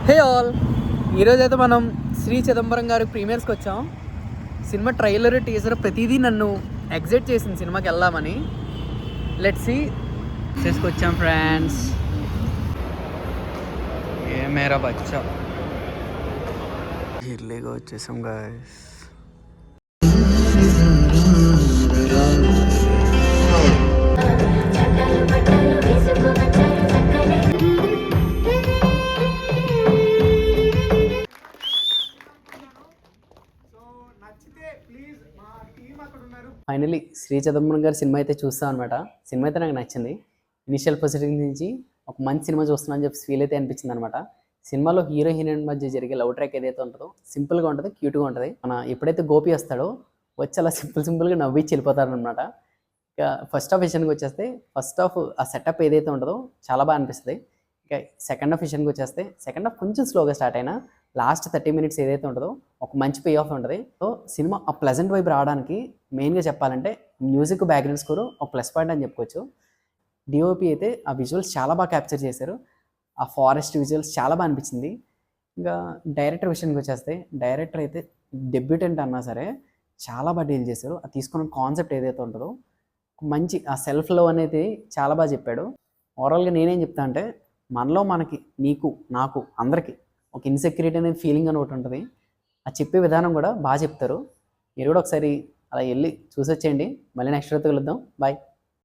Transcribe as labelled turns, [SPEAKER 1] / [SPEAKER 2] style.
[SPEAKER 1] Hey all, ఈరోజు అయితే మనం శ్రీ చిదంబరం గారి ప్రీమియర్స్కి వచ్చాం. సినిమా ట్రైలర్ టీజర్ ప్రతిదీ నన్ను ఎగ్జైట్ చేసింది సినిమాకి వెళ్దామని. Let's see. చేసుకొచ్చాం ఫ్రెండ్స్. ఏ మేరా బచ్చా ఇర్లీగా వచ్చేసాం గాయస్. ఫైనలీ శ్రీ చిదంబరం గారి సినిమా అయితే చూస్తాం అనమాట. సినిమా అయితే నాకు నచ్చింది. ఇనిషియల్ పొజిటివ్ నుంచి ఒక మంచి సినిమా చూస్తున్నాను అని చెప్పి ఫీల్ అయితే అనిపించింది అనమాట. సినిమాలో హీరో హీరోయిన్ మధ్య జరిగే లవ్ ట్రాక్ ఏదైతే ఉంటుందో సింపుల్గా ఉంటుంది, క్యూట్గా ఉంటుంది. మన ఎప్పుడైతే గోపి వస్తాడో వచ్చి అలా సింపుల్గా నవ్విచ్చి వెళ్ళిపోతాడు అనమాట. ఇక ఫస్ట్ హాఫ్ విషయానికి వచ్చేస్తే ఫస్ట్ హాఫ్ ఆ సెటప్ ఏదైతే ఉంటుందో చాలా బాగా అనిపిస్తుంది. ఇక సెకండ్ హాఫ్ విషయానికి వచ్చేస్తే సెకండ్ హాఫ్ కొంచెం స్లోగా స్టార్ట్ అయినా లాస్ట్ 30 minutes ఏదైతే ఉంటుందో ఒక మంచి పే ఆఫ్ ఉంటుంది. సో సినిమా ఆ ప్లెజెంట్ వైబ్ రావడానికి మెయిన్గా చెప్పాలంటే మ్యూజిక్, బ్యాక్గ్రౌండ్ స్కోర్ ఒక ప్లస్ పాయింట్ అని చెప్పుకోవచ్చు. డిఓపి అయితే ఆ విజువల్స్ చాలా బాగా క్యాప్చర్ చేశారు. ఆ ఫారెస్ట్ విజువల్స్ చాలా బాగా అనిపించింది. ఇంకా డైరెక్టర్ విషయానికి వచ్చేస్తే డైరెక్టర్ అయితే డెబ్యూటెంట్ అన్నా సరే చాలా బాగా డీల్ చేశారు. ఆ తీసుకున్న కాన్సెప్ట్ ఏదైతే ఉంటుందో మంచి ఆ సెల్ఫ్ లవ్ అనేది చాలా బాగా చెప్పాడు. ఓవరాల్గా నేనేం చెప్తా అంటే మనలో మనకి, నీకు, నాకు, అందరికీ ఒక ఇన్సెక్యూరిటీ అనేది ఫీలింగ్ అని ఒకటి ఉంటుంది. అది చెప్పే విధానం కూడా బాగా చెప్తారు. మీరు కూడా ఒకసారి అలా వెళ్ళి చూసి వచ్చేయండి. మళ్ళీ నెక్స్ట్ రోజు కలుద్దాం. బాయ్.